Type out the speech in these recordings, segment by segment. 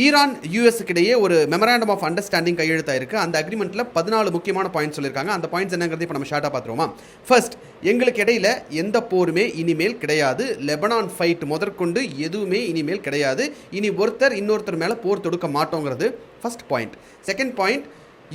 Iran யூஎஸ்க்கு இடையே ஒரு memorandum of understanding கையெழுத்தாயிருக்கு. அந்த அக்ரிமெண்ட்டில் 14 முக்கியமான பாயிண்ட்ஸ் சொல்லியிருக்காங்க. அந்த பாயிண்ட்ஸ் என்னங்கிறது இப்போ நம்ம ஷார்ட்டாக பார்த்துருவோமா? ஃபர்ஸ்ட், எங்களுக்கு இடையில எந்த போருமே இனிமேல் கிடையாது. லெபனான் ஃபைட் முதற்கொண்டு எதுவுமே இனிமேல் கிடையாது. இனி ஒருத்தர் இன்னொருத்தர் மேலே போர் தொடுக்க மாட்டோங்கிறது ஃபர்ஸ்ட் பாயிண்ட். செகண்ட் பாயிண்ட்,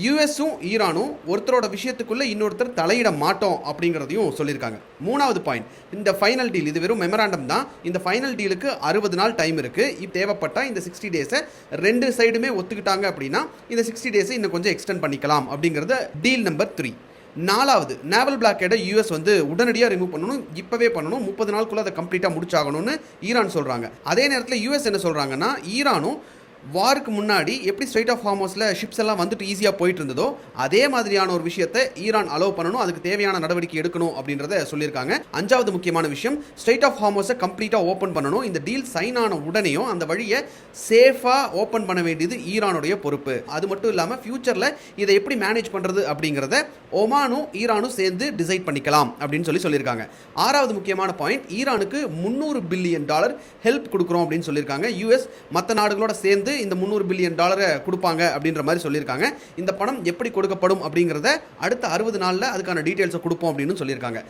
யூஎஸும் ஈரானும் ஒருத்தரோட விஷயத்துக்குள்ளே இன்னொருத்தர் தலையிட மாட்டோம் அப்படிங்கிறதையும் சொல்லியிருக்காங்க. மூணாவது பாயிண்ட், இந்த ஃபைனல் டீல் இது வெறும் மெமராண்டம் தான். இந்த ஃபைனல் டீலுக்கு 60 நாள் டைம் இருக்குது. இப்போ தேவைப்பட்டால் இந்த 60 டேஸை ரெண்டு சைடுமே ஒத்துக்கிட்டாங்க அப்படின்னா இந்த 60 டேஸை இன்னும் கொஞ்சம் எக்ஸ்டெண்ட் பண்ணிக்கலாம் அப்படிங்கிறது டீல் நம்பர் 3. நாலாவது, நேவல் பிளாக்கேடை யூஎஸ் உடனடியாக ரிமூவ் பண்ணணும், இப்போவே பண்ணணும், 30 நாளுக்குள்ளே அதை கம்ப்ளீட்டாக முடிச்சாகணும்னு ஈரான் சொல்கிறாங்க. அதே நேரத்தில் யூஎஸ் என்ன சொல்கிறாங்கன்னா, ஈரானும் வாருக்கு முன்னாடி எப்படி ஸ்ட்ரைட் ஆஃப் ஹார்மோஸில் ஷிப்ஸ் எல்லாம் வந்துட்டு ஈஸியாக போயிட்டு இருந்ததோ அதே மாதிரியான ஒரு விஷயத்தை ஈரான் அலோவ் பண்ணணும், அதுக்கு தேவையான நடவடிக்கை எடுக்கணும் அப்படின்றத சொல்லியிருக்காங்க. அஞ்சாவது முக்கியமான விஷயம், ஸ்ட்ரைட் ஆஃப் ஹார்மோஸை கம்ப்ளீட்டாக ஓப்பன் பண்ணணும். இந்த டீல் சைன் ஆன உடனேயும் அந்த வழியை சேஃபாக ஓப்பன் பண்ண வேண்டியது ஈரானுடைய பொறுப்பு. அது மட்டும் இல்லாமல் ஃபியூச்சரில் இதை எப்படி மேனேஜ் பண்ணுறது அப்படிங்கிறத ஒமானும் ஈரானும் சேர்ந்து டிசைட் பண்ணிக்கலாம் அப்படின்னு சொல்லியிருக்காங்க. ஆறாவது முக்கியமான பாயிண்ட், ஈரானுக்கு $300 பில்லியன் ஹெல்ப் கொடுக்குறோம் அப்படின்னு சொல்லியிருக்காங்க. யூஎஸ் மற்ற நாடுகளோட சேர்ந்து இந்த $300 பில்லியன் கொடுப்பாங்க அப்படின்ற மாதிரி சொல்லியிருக்காங்க. இந்த பணம் எப்படி கொடுக்கப்படும் அப்படிங்கிறத அடுத்த 60 நாளில் அதுக்கான டீட்டெயில்ஸை கொடுப்போம் அப்படின்னு சொல்லியிருக்காங்க.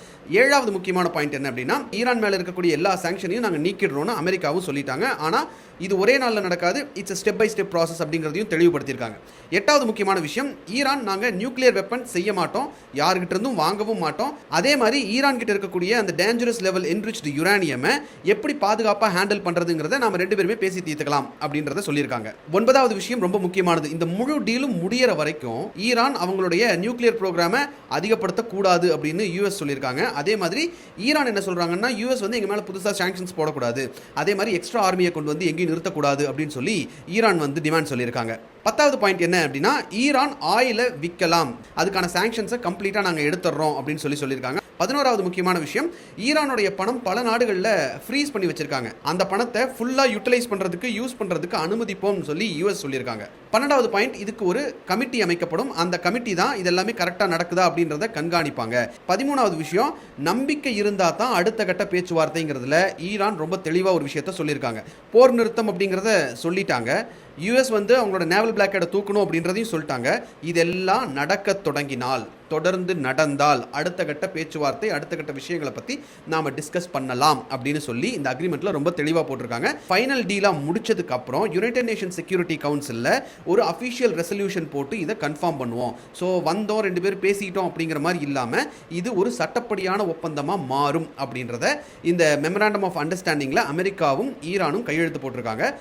ஏழாவது முக்கியமான பாயிண்ட் என்ன அப்படின்னா, ஈரான் மேலே இருக்கக்கூடிய எல்லா சாங்ஷனையும் நாங்கள் நீக்கிடுறோம்னு அமெரிக்காவும் சொல்லிட்டாங்க. ஆனால் இது ஒரே நாளில் நடக்காது, it's step by step process அப்படிங்கிறதையும் தெளிவுபடுத்தியிருக்காங்க. எட்டாவது முக்கியமான விஷயம், ஈரான் நாங்கள் நியூக்ளியர் வெப்பன் செய்ய மாட்டோம், யார்கிட்ட இருந்தும் வாங்கவும் மாட்டோம். அதே மாதிரி ஈரான் கிட்ட இருக்கக்கூடிய அந்த டேஞ்சரஸ் லெவல் என்ரிச்டு யுரேனியமை எப்படி பாதுகாப்பாக ஹேண்டில் பண்ணுறதுங்கிறத நாம ரெண்டு பேருமே பேசி தீர்த்துக்கலாம் அப்படின்றத சொல்லியிருக்காங்க. ஒன்பதாவது விஷயம் ரொம்ப முக்கியமானது, இந்த முழு டீலும் முடியற வரைக்கும் ஈரான் அவங்களுடைய நியூக்ளியர் ப்ரோக்ராமை அதிகப்படுத்தக்கூடாது அப்படின்னு யூஎஸ் சொல்லியிருக்காங்க. அதே மாதிரி ஈரான் என்ன சொல்றாங்கன்னா, யூஎஸ் எங்க மேலே புதுசாக சாங்ஷன்ஸ் போடக்கூடாது, அதே மாதிரி எக்ஸ்ட்ரா ஆர்மியை கொண்டு வந்து எங்கேயும் நிறுத்தக்கூடாது அப்படின்னு சொல்லி ஈரான் டிமாண்ட் சொல்லியிருக்காங்க. 10வது பாயிண்ட் என்ன அப்படின்னா, ஈரான் ஆயிலை விற்கலாம், அதுக்கான சாங்ஷன்ஸை கம்ப்ளீட்டாக நாங்கள் எடுத்துடுறோம் அப்படின்னு சொல்லியிருக்காங்க. 11வது முக்கியமான விஷயம், ஈரானுடைய பணம் பல நாடுகளில் ஃப்ரீஸ் பண்ணி வச்சிருக்காங்க, அந்த பணத்தை ஃபுல்லாக யூட்டிலைஸ் பண்ணுறதுக்கு யூஸ் பண்ணுறதுக்கு அனுமதிப்போம்னு சொல்லி யூஎஸ் சொல்லியிருக்காங்க. 12வது பாயிண்ட், இதுக்கு ஒரு கமிட்டி அமைக்கப்படும், அந்த கமிட்டி தான் இதெல்லாமே கரெக்டாக நடக்குதா அப்படின்றத கண்காணிப்பாங்க. 13வது விஷயம், நம்பிக்கை இருந்தால் தான் அடுத்த கட்ட பேச்சுவார்த்தைங்கிறதுல ஈரான் ரொம்ப தெளிவாக ஒரு விஷயத்த சொல்லியிருக்காங்க. போர் நிறுத்தம் அப்படிங்கிறத சொல்லிட்டாங்க, யூஎஸ் அவங்களோட நேவல் பிளாக்கேடை தூக்கணும் அப்படின்றதையும் சொல்லிட்டாங்க. இதெல்லாம் நடக்க தொடங்கினால், தொடர்ந்து நடந்தால் அடுத்த கட்ட பேச்சுவார்த்தை, அடுத்த கட்ட விஷயங்களை பற்றி நாம டிஸ்கஸ் பண்ணலாம் அப்படின்னு சொல்லி இந்த அக்ரிமெண்ட்ல ரொம்ப தெளிவாக போட்டிருக்காங்க. ஃபைனல் டீலாக முடிச்சதுக்கு அப்புறம் யுனைடெட் நேஷன் செக்யூரிட்டி கவுன்சிலில் ஒரு அஃபிஷியல் ரெசல்யூஷன் போட்டு இதை கன்ஃபார்ம் பண்ணுவோம். ஸோ வந்தோம் ரெண்டு பேரும் பேசிக்கிட்டோம் அப்படிங்கிற மாதிரி இல்லாமல் இது ஒரு சட்டப்படியான ஒப்பந்தமாக மாறும் அப்படின்றத இந்த மெமராண்டம் ஆஃப் அண்டர்ஸ்டாண்டிங்கில் அமெரிக்காவும் ஈரானும் கையெழுத்து போட்டிருக்காங்க.